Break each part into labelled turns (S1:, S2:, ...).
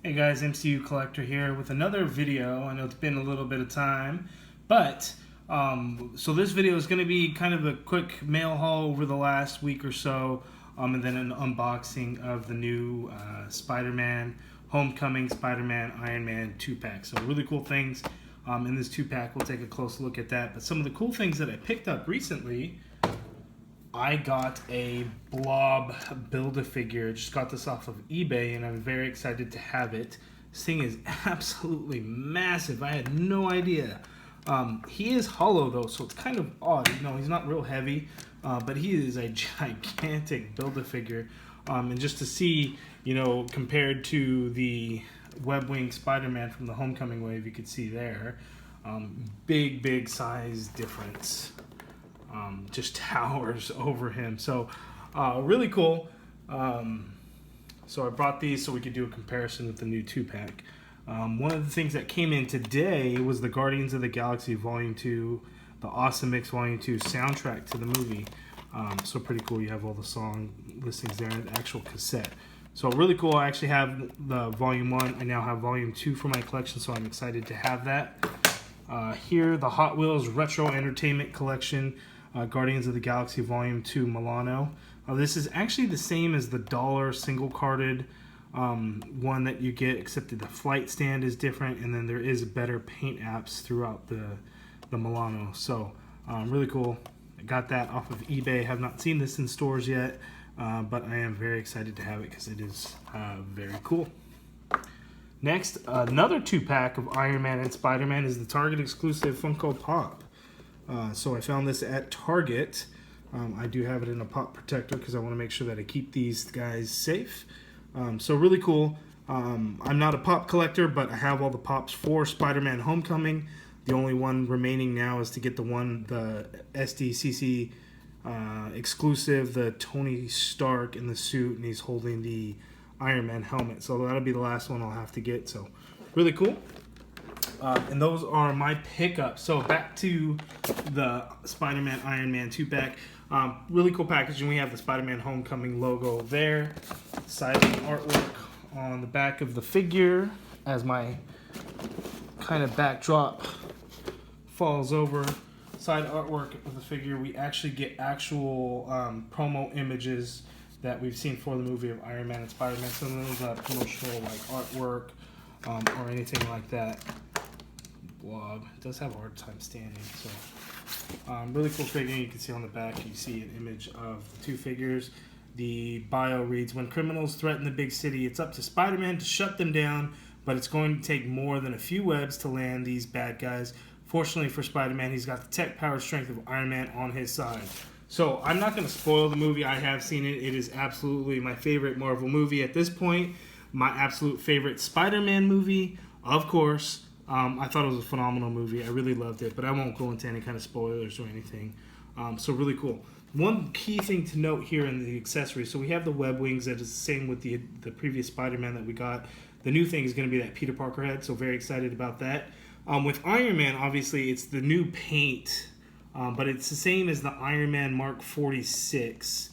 S1: Hey guys, MCU Collector here with another video. I know it's been a little bit of time, but so this video is going to be kind of a quick mail haul over the last week or so, and then an unboxing of the new Spider-Man Homecoming, Spider-Man, Iron Man 2-pack. So really cool things in this 2-pack. We'll take a close look at that. But some of the cool things that I picked up recently, I got a Blob Build-A-Figure. Just got this off of eBay, and I'm very excited to have it. This thing is absolutely massive. I had no idea. He is hollow, though, so it's kind of odd. You know, he's not real heavy, but he is a gigantic Build-A-Figure. And just to see, you know, compared to the Web-Wing Spider-Man from the Homecoming wave, you could see there, big size difference. Just towers over him. So really cool. So I brought these so we could do a comparison with the new 2-pack. One of the things that came in today was the Guardians of the Galaxy Volume 2, the Awesome Mix Volume 2 soundtrack to the movie. So pretty cool. You have all the song listings there and the actual cassette. So really cool. I actually have the Volume 1. I now have Volume 2 for my collection, so I'm excited to have that. Here, the Hot Wheels Retro Entertainment Collection, Guardians of the Galaxy Volume 2 Milano. This is actually the same as the dollar single carded one that you get, except that the flight stand is different, and then there is better paint apps throughout the Milano. So really cool. I got that off of eBay. Have not seen this in stores yet, but I am very excited to have it because it is very cool. Next, another 2-pack of Iron Man and Spider-Man is the Target exclusive Funko Pop. So I found this at Target. I do have it in a pop protector because I want to make sure that I keep these guys safe. So really cool. I'm not a pop collector, but I have all the pops for Spider-Man Homecoming. The only one remaining now is to get the SDCC exclusive, the Tony Stark in the suit, and he's holding the Iron Man helmet. So that'll be the last one I'll have to get. So really cool. And those are my pickups. So back to the Spider-Man Iron Man 2-pack. Really cool packaging. We have the Spider-Man Homecoming logo there. Side artwork on the back of the figure as my kind of backdrop falls over. Side artwork of the figure. We actually get actual promo images that we've seen for the movie of Iron Man and Spider-Man. Some of those promotional like artwork or anything like that. Blob. It does have a hard time standing. So really cool figure. You can see on the back, you see an image of the two figures. The bio reads, when criminals threaten the big city, it's up to Spider-Man to shut them down, but it's going to take more than a few webs to land these bad guys. Fortunately for Spider-Man, he's got the tech power strength of Iron Man on his side. So I'm not going to spoil the movie. I have seen it. It is absolutely my favorite Marvel movie at this point. My absolute favorite Spider-Man movie, of course. I thought it was a phenomenal movie. I really loved it, but I won't go into any kind of spoilers or anything. So really cool. One key thing to note here in the accessories. So we have the web wings that is the same with the previous Spider-Man that we got. The new thing is going to be that Peter Parker head, so very excited about that. With Iron Man, obviously, it's the new paint, but it's the same as the Iron Man Mark 46,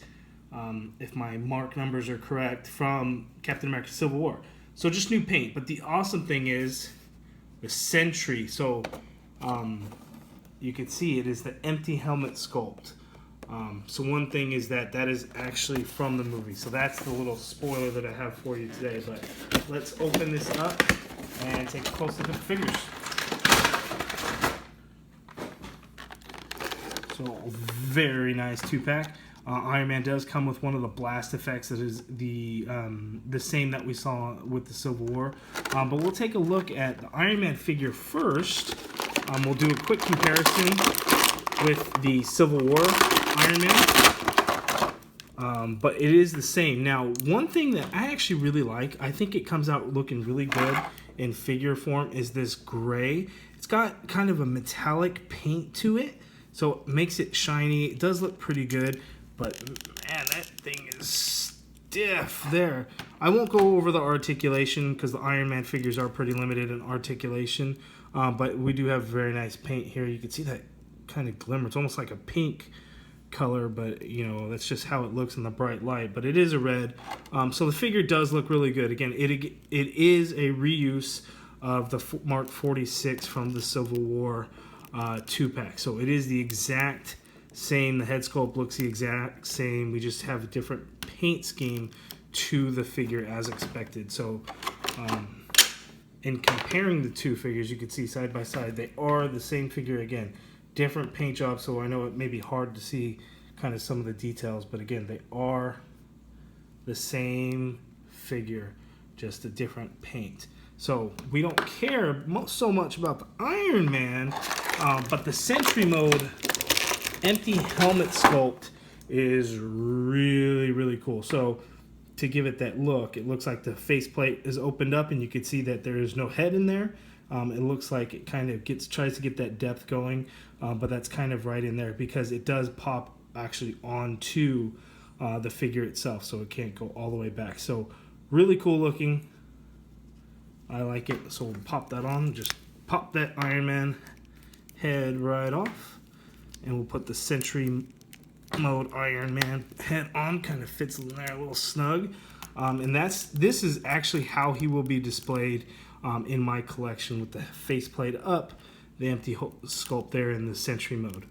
S1: if my mark numbers are correct, from Captain America Civil War. So just new paint, but the awesome thing is the Sentry. So you can see it is the empty helmet sculpt. So one thing is that is actually from the movie. So that's the little spoiler that I have for you today. But let's open this up and take a close look at the figures. So very nice 2-pack. Iron Man does come with one of the blast effects that is the same that we saw with the Civil War. But we'll take a look at the Iron Man figure first. We'll do a quick comparison with the Civil War Iron Man. But it is the same. Now, one thing that I actually really like, I think it comes out looking really good in figure form, is this gray. It's got kind of a metallic paint to it, so it makes it shiny. It does look pretty good. But, man, that thing is stiff there. I won't go over the articulation because the Iron Man figures are pretty limited in articulation. But we do have very nice paint here. You can see that kind of glimmer. It's almost like a pink color, but you know, that's just how it looks in the bright light. But it is a red, so the figure does look really good. Again, it is a reuse of the Mark 46 from the Civil War 2-pack, so it is the exact same. The head sculpt looks the exact same. We just have a different paint scheme to the figure as expected. So in comparing the two figures, you can see side by side they are the same figure. Again, different paint job, so I know it may be hard to see kind of some of the details, but again, they are the same figure, just a different paint. So we don't care so much about the Iron Man, but the Sentry Mode empty helmet sculpt is really, really cool. So to give it that look, it looks like the faceplate is opened up and you can see that there is no head in there. It looks like it kind of tries to get that depth going, but that's kind of right in there because it does pop actually onto the figure itself, so it can't go all the way back. So really cool looking. I like it. So we'll pop that on, just pop that Iron Man head right off, and we'll put the Sentry Mode Iron Man head on. Kind of fits in there a little snug, and this is actually how he will be displayed in my collection, with the faceplate up, the empty sculpt there, in the Sentry Mode.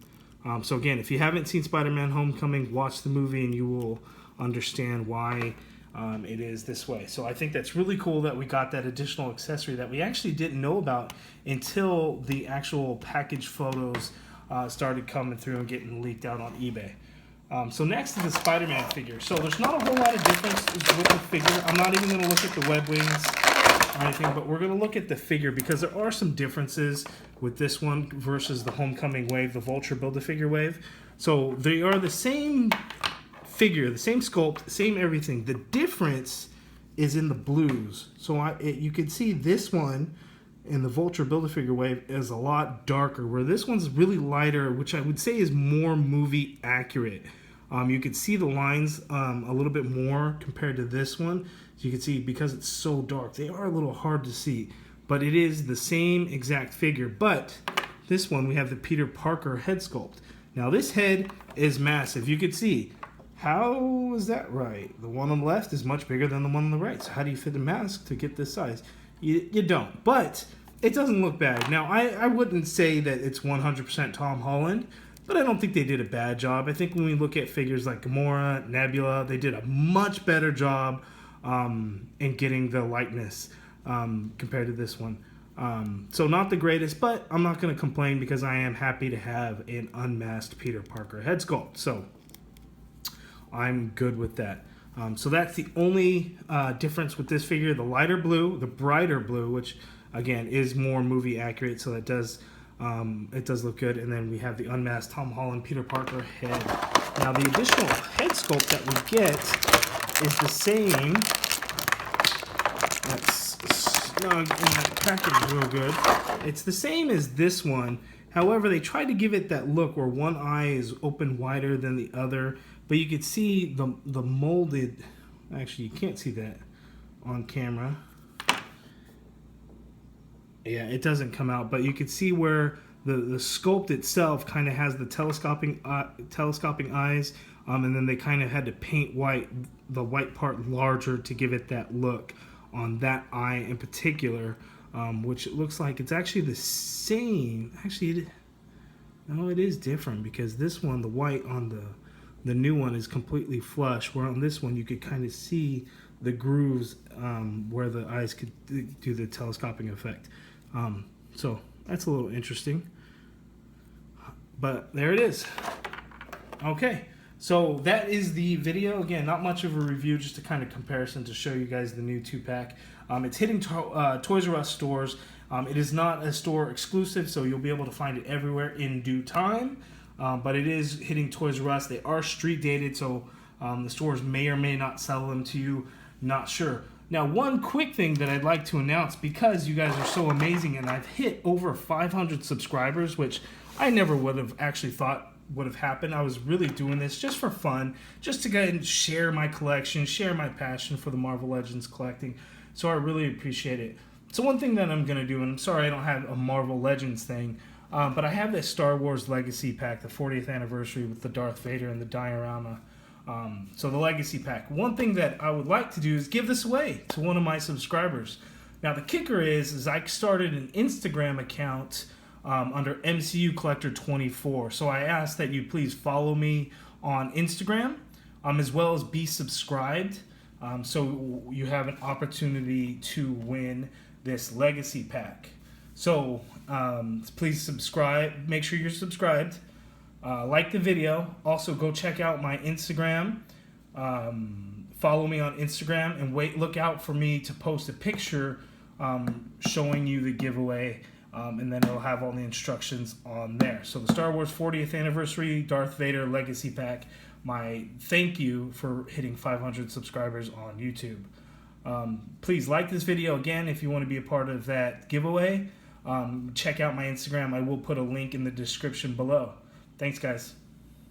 S1: So again, if you haven't seen Spider-Man Homecoming, watch the movie and you will understand why it is this way. So I think that's really cool that we got that additional accessory that we actually didn't know about until the actual package photos started coming through and getting leaked out on eBay. So next is the Spider-Man figure. So there's not a whole lot of difference with the figure. I'm not even going to look at the web wings or anything, but we're going to look at the figure because there are some differences with this one versus the Homecoming wave, the Vulture Build-A-Figure wave. So they are the same figure, the same sculpt, same everything. The difference is in the blues. So you can see this one in the Vulture Build-A-Figure wave is a lot darker, where this one's really lighter, which I would say is more movie accurate. You can see the lines a little bit more compared to this one. So you can see, because it's so dark, they are a little hard to see, but it is the same exact figure. But this one, we have the Peter Parker head sculpt. Now this head is massive. You can see, how is that right? The one on the left is much bigger than the one on the right. So how do you fit the mask to get this size? You don't, but it doesn't look bad. Now, I wouldn't say that it's 100% Tom Holland, but I don't think they did a bad job. I think when we look at figures like Gamora, Nebula, they did a much better job in getting the likeness compared to this one. So not the greatest, but I'm not going to complain because I am happy to have an unmasked Peter Parker head sculpt. So I'm good with that. So that's the only difference with this figure. The lighter blue, the brighter blue, which again is more movie accurate, so that does it does look good. And then we have the unmasked Tom Holland Peter Parker head. Now the additional head sculpt that we get is the same. That's snug and that package is real good. It's the same as this one. However, they tried to give it that look where one eye is open wider than the other. But you can see the molded, actually you can't see that on camera. Yeah, it doesn't come out, but you can see where the sculpt itself kind of has the telescoping eyes, and then they kind of had to paint the white part larger to give it that look on that eye in particular, which it looks like it's actually the same. Actually, no, it is different because this one, the white on the new one is completely flush, where on this one you could kind of see the grooves where the eyes could do the telescoping effect. So that's a little interesting. But there it is. Okay, so that is the video. Again, not much of a review, just a kind of comparison to show you guys the new 2-pack. It's hitting Toys R Us stores. It is not a store exclusive, so you'll be able to find it everywhere in due time. But it is hitting Toys R Us. They are street dated, so the stores may or may not sell them to you. Not sure. Now, one quick thing that I'd like to announce, because you guys are so amazing and I've hit over 500 subscribers, which I never would have actually thought would have happened. I was really doing this just for fun, just to go and share my collection, share my passion for the Marvel Legends collecting. So I really appreciate it. So one thing that I'm going to do, and I'm sorry I don't have a Marvel Legends thing, But I have this Star Wars Legacy Pack, the 40th anniversary with the Darth Vader and the diorama. So the Legacy Pack. One thing that I would like to do is give this away to one of my subscribers. Now the kicker is I started an Instagram account under MCU Collector 24. So I ask that you please follow me on Instagram, as well as be subscribed, so you have an opportunity to win this Legacy Pack. So please subscribe. Make sure you're subscribed. Like the video. Also, go check out my Instagram. Follow me on Instagram, and look out for me to post a picture showing you the giveaway, and then it'll have all the instructions on there. So the Star Wars 40th Anniversary Darth Vader Legacy Pack. My thank you for hitting 500 subscribers on YouTube. Please like this video again if you want to be a part of that giveaway. Check out my Instagram. I will put a link in the description below. Thanks, guys.